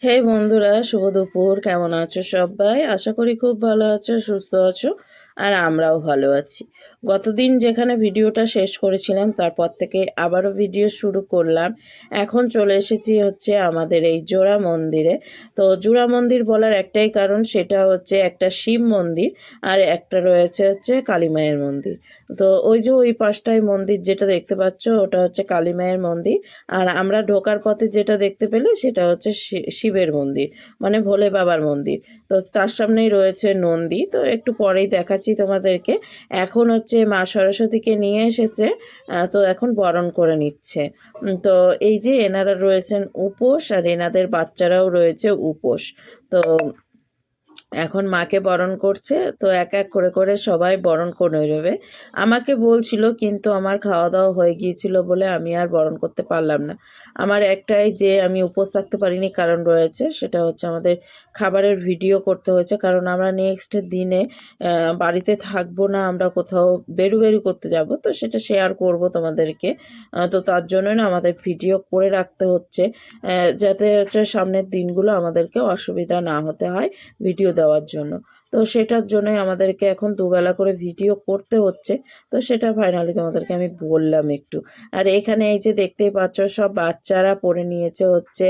হে বন্ধুরা, শুভ দুপুর। কেমন আছো সবাই? আশা করি খুব ভালো আছো, সুস্থ আছো। আর আমরাও ভালো আছি। গতদিন যেখানে ভিডিওটা শেষ করেছিলাম তারপর থেকে আবারও ভিডিও শুরু করলাম। এখন চলে এসেছি হচ্ছে আমাদের এই জোড়া মন্দিরে। তো জোড়া মন্দির বলার একটাই কারণ, সেটা হচ্ছে একটা শিব মন্দির আর একটা রয়েছে হচ্ছে কালী মায়ের মন্দির। তো ওই যে ওই পাশটায় মন্দির যেটা দেখতে পাচ্ছ ওটা হচ্ছে কালী মায়ের মন্দির। আর আমরা ঢোকার পথে যেটা দেখতে পেলে সেটা হচ্ছে শিবের মন্দির, মানে ভোলে বাবার মন্দির। তো তার সামনেই রয়েছে নন্দী। তো একটু পরেই দেখাচ্ছি তোমাদেরকে। এখন হচ্ছে মা সরস্বতীকে নিয়ে এসেছে, তো এখন বরণ করে নিচ্ছে। তো এই যে এনারা রয়েছেন উপোস, আর এনাদের বাচ্চারাও রয়েছে উপোস। তো এখন মাকে বরণ করছে। তো এক এক করে করে সবাই বরণ করে নেবে। আমাকে বলছিল, কিন্তু আমার খাওয়া দাওয়া হয়ে গিয়েছিল বলে আমি আর বরণ করতে পারলাম না। আমার একটাই যে আমি উপোস থাকতে পারিনি কারণ রয়েছে, সেটা হচ্ছে আমাদের খাবারের ভিডিও করতে হয়েছে। কারণ আমরা নেক্সট দিনে বাড়িতে থাকবো না, আমরা কোথাও বেরু করতে যাব, তো সেটা শেয়ার করব তোমাদেরকে। তো তার জন্য না আমাদের ভিডিও করে রাখতে হচ্ছে, যাতে হচ্ছে সামনের দিনগুলো আমাদেরকে অসুবিধা না হতে হয় ভিডিও দেওয়ার জন্য। তো সেটার জন্যই আমাদেরকে এখন দুবেলা করে ভিডিও করতে হচ্ছে। তো সেটা ফাইনালি তোমাদেরকে আমি বললাম একটু। আর এখানে এই যে দেখতেই পাচ্ছ সব বাচ্চারা পরে নিয়েছে হচ্ছে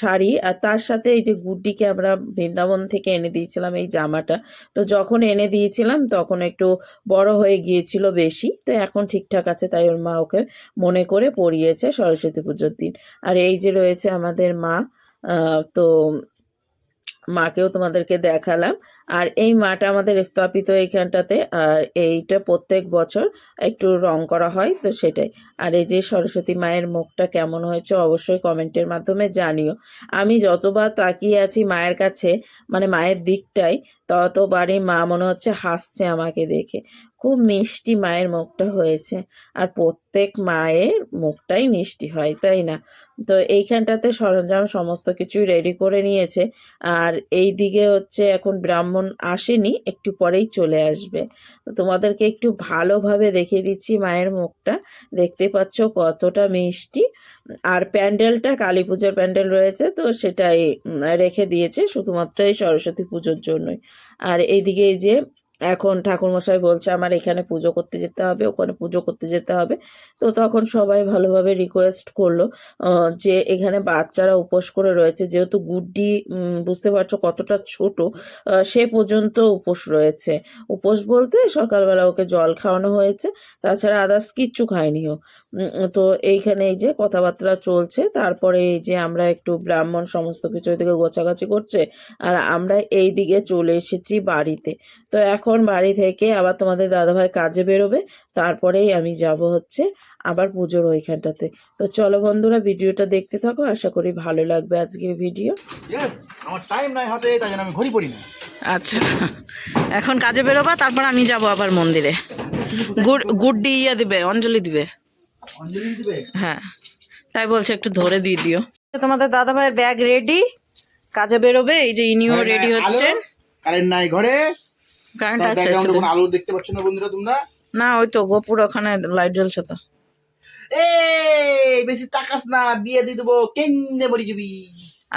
শাড়ি, আর তার সাথে এই যে গুড্ডিকে আমরা বৃন্দাবন থেকে এনে দিয়েছিলাম এই জামাটা। তো যখন এনে দিয়েছিলাম তখন একটু বড় হয়ে গিয়েছিল বেশি, তো এখন ঠিকঠাক আছে, তাই ওর মা ওকে মনে করে পরিয়েছে সরস্বতী পুজোর দিন। আর এই যে রয়েছে আমাদের মা। তো মাকেও তোমাদেরকে দেখালাম। আর এই মাটা আমাদের স্থাপিত এইখানটাতে, আর এইটা প্রত্যেক বছর একটু রং করা হয়, তো সেটাই। আর এই যে সরস্বতী মায়ের মুখটা কেমন হয়েছে অবশ্যই কমেন্টের মাধ্যমে জানিও। আমি যতবার তাকিয়ে আছি মায়ের কাছে, মানে মায়ের দিকটাই, ততবারই মা মনে হচ্ছে হাসছে আমাকে দেখে। খুব মিষ্টি মায়ের মুখটা হয়েছে। আর প্রত্যেক মায়ের মুখটাই মিষ্টি হয়, তাই না? তো এইখানটাতে সরঞ্জাম সমস্ত কিছুই রেডি করে নিয়েছে। আর এই দিকে হচ্ছে এখন ব্রাহ্মণ আসেনি, একটু পরেই চলে আসবে। তো তোমাদেরকে একটু ভালোভাবে দেখিয়ে দিচ্ছি মায়ের মুখটা। দেখতে পাচ্ছ কতটা মিষ্টি। আর প্যান্ডেলটা কালী পুজোর প্যান্ডেল রয়েছে, তো সেটাই রেখে দিয়েছে শুধুমাত্র এই সরস্বতী পুজোর জন্যই। আর এইদিকে এই যে এখন ঠাকুরমশাই বলছে আমার এখানে পুজো করতে যেতে হবে, ওখানে পুজো করতে যেতে হবে। তো তখন সবাই ভালোভাবে রিকোয়েস্ট করলো যে এখানে বাচ্চারা উপোস করে রয়েছে, যেহেতু গুড্ডি বুঝতে পারছো কতটা ছোট, সে পর্যন্ত উপোস রয়েছে। উপোস বলতে সকালবেলা ওকে জল খাওয়ানো হয়েছে, তাছাড়া আদার্স কিচ্ছু খায়নিও। তো এইখানে এই যে কথাবার্তা চলছে। তারপরে এই যে আমরা একটু ব্রাহ্মণ সমস্ত কিছু এদিকে গোছাগাছি করছে, আর আমরা এই দিকে চলে এসেছি বাড়িতে। তো এখন বাড়ি থেকে আবার তোমাদের দাদাভাই কাজে বেরোবে, তারপরেই আমি যাব হচ্ছে আবার পুজোর ওইখানটাতে। তো চলো বন্ধুরা, ভিডিওটা দেখতে থাকো, আশা করি ভালো লাগবে আজকের ভিডিও। আমার টাইম নাই হাতে, তাই জন্য আমি ঘড়ি পড়ি না। আচ্ছা, এখন কাজে বেরোবা, তারপর আমি যাব আবার মন্দিরে। গুড্ডি ইয়ে দিবে, অঞ্জলি দিবে। অঞ্জলি দিবে? হ্যাঁ, তাই বলছে একটু ধরে দিয়ে দিও। তোমাদের দাদা ভাইয়ের ব্যাগ রেডি, কাজে বেরোবে। এই যে ইনিও রেডি হচ্ছেন। কারেন্ট নাই ঘরে। কারেন্ট আছে কোনো আলো দেখতে পাচ্ছ না বন্ধুরা তোমরা? না, ওই তো গোপুর ওখানে লাইট জ্বলছে তো। এই বেশি তাকাস না, বিয়ে দিয়ে দেবো, কেন্দে মরি যাবি।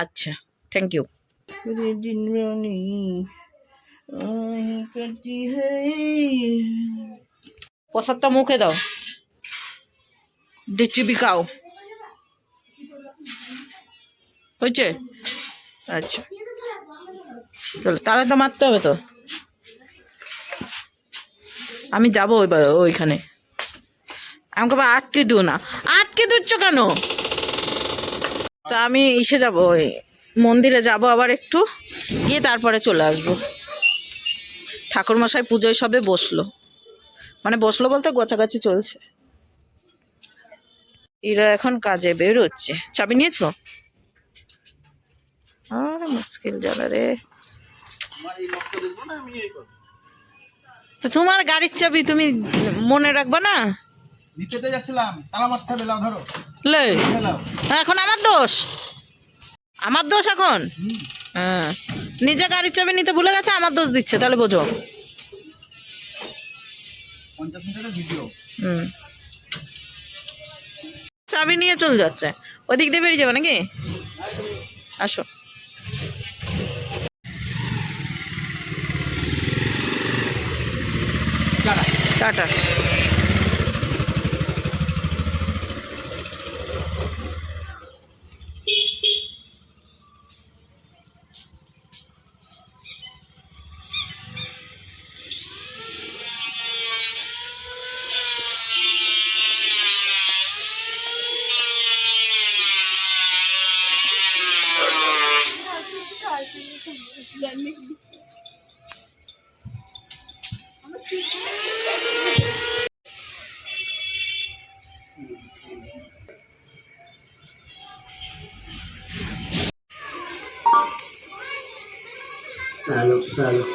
আচ্ছা, থ্যাংক ইউ। প্রসাদটা মুখে দাও, চিবিকাও। হয়েছে? আচ্ছা, চলো, তাহলে তো মারতে হবে তো। আমি যাবো ওইখানে। আমাকে আবার আটকে দিও না। আটকে দিচ্ছ কেন? তা আমি এসে যাবো, ওই মন্দিরে যাব আবার একটু, গিয়ে তারপরে চলে আসবো। ঠাকুরমশাই পুজোয় সবে বসলো, মানে বসলো বলতে গোছাগাছি চলছে। এরা এখন কাজে বেরোচ্ছে। চাবি নিয়েছো? আরে মুশকিল জ্বালা রে। তো তোমার গাড়ির চাবি তুমি মনে রাখবা না? নিতে যাচ্ছিলাম, তালা মারতে হবে, লাও ধরো। লে, এখন আমার দোষ? আমার দোষ এখন? হ্যাঁ, নিজে গাড়ির চাবি নিতে ভুলে গেছে, আমার দোষ দিচ্ছে, তাহলে বোঝো। 50 মিনিটের ভিডিও। চাবি নিয়ে চলে যাচ্ছে, ওদিক দিয়ে বেরিয়ে যাবে নাকি? আসো। টাটা।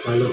Halo.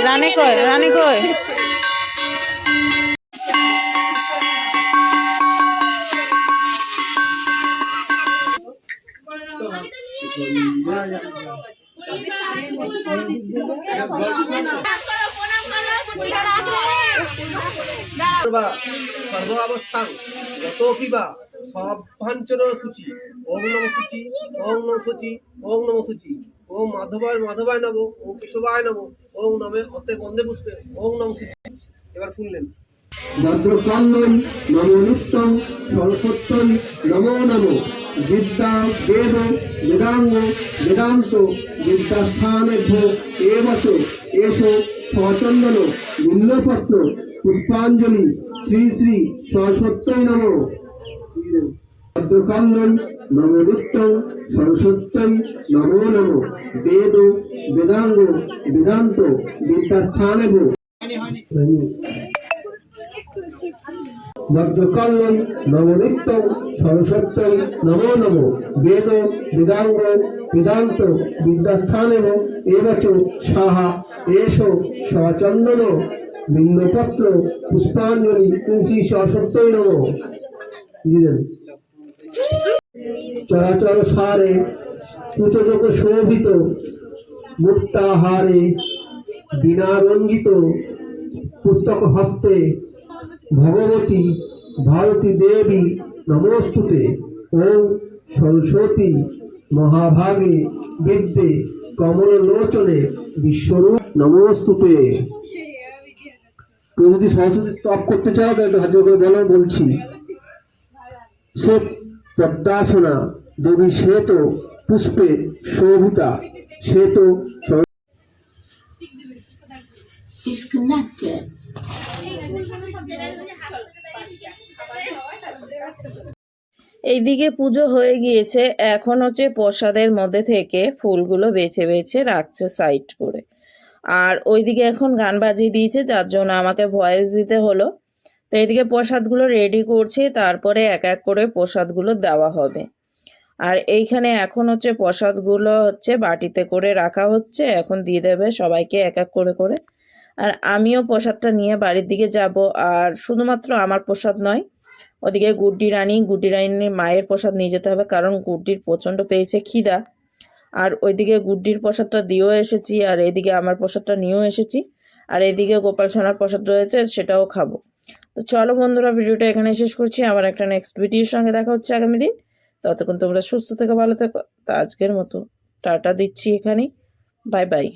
রানী কই, রানী কই? সর্ব অবস্থান যত কিবা সভাঞ্চন সূচি ওম নম সূচি ওম নম সূচি ওম নম সূচি ওম মাধবায় নব ওম কেশবায় নব ওম নমে অতে গন্ধে পুষ্পে ওম নম সূচি। এবার শুনলেন ভদ্রকান্নই নমো নিত্যং সরস্বত্যই নমো নমো বিদ্যা বেদ বেদাঙ্গ বেদান্ত বিদ্যাস্থানেভ্য এবচ এসো সচন্দন বিল্লপত্র পুষ্পাঞ্জলি শ্রী শ্রী সরস্বত্যই নমঃ। ভদ্রকান্নই নমো নিত্যং সরস্বত্যই নমো নমো বেদ বেদাঙ্গ বেদান্ত বিদ্যাস্থানেভ্য। ভদ্রকাল্যং নবনিত্যং সরস্বত্যং নমো নমো বেদ বেদাঙ্গ বেদান্ত বিদ্যাস্থানেব এবচ সাহা এষো সচন্দন বিল্লপত্র পুষ্পাঞ্জলি শ্রী সরস্বত্যই নমঃ। চরাচর সারে কুচযোগ শোভিত মুক্তাহারে বীণারঞ্জিত পুস্তক হস্তে ভগবতী ভারতী দেবী নমস্তুতে। ওম সরস্বতী মহাভাগে বিদ্যে কমললোচনে বিশ্বরূপ নমস্তুতে। কেউ যদি সরস্বতী স্তব করতে চাও তাহলে একটু হাত জোড় করে বলো, বলছি। সে পদ্মাসনা দেবী শ্বেত পুষ্পে শোভিতা শ্বেত disconnected. এইদিকে পুজো হয়ে গিয়েছে, এখন হচ্ছে প্রসাদের মধ্যে থেকে ফুলগুলো বেছে বেছে রাখছে সাইড করে। আর ওইদিকে এখন গান বাজিয়ে দিয়েছে, যার জন্য আমাকে ভয়েস দিতে হলো। তো এইদিকে প্রসাদগুলো রেডি করছি, তারপরে এক এক করে প্রসাদগুলো দেওয়া হবে। আর এইখানে এখন হচ্ছে প্রসাদগুলো হচ্ছে বাটিতে করে রাখা হচ্ছে, এখন দিয়ে দেবে সবাইকে এক এক করে করে। আর আমিও প্রসাদটা নিয়ে বাড়ির দিকে যাব। আর শুধুমাত্র আমার প্রসাদ নয়, ওদিকে গুড্ডি রানীর মায়ের প্রসাদ নিয়ে যেতে হবে, কারণ গুড্ডির প্রচণ্ড পেয়েছে খিদা। আর ওইদিকে গুড্ডির প্রসাদটা দিয়েও এসেছি, আর এদিকে আমার প্রসাদটা নিয়েও এসেছি, আর এদিকে গোপাল সোনার প্রসাদ রয়েছে, সেটাও খাবো। তো চলো বন্ধুরা, ভিডিওটা এখানে শেষ করছি। আবার একটা নেক্সট ভিডিওর সঙ্গে দেখা হচ্ছে আগামী দিন। ততক্ষণ তোমরা সুস্থ থেকো, ভালো থেকো। তা আজকের মতো টাটা দিচ্ছি এখানেই। Bye bye.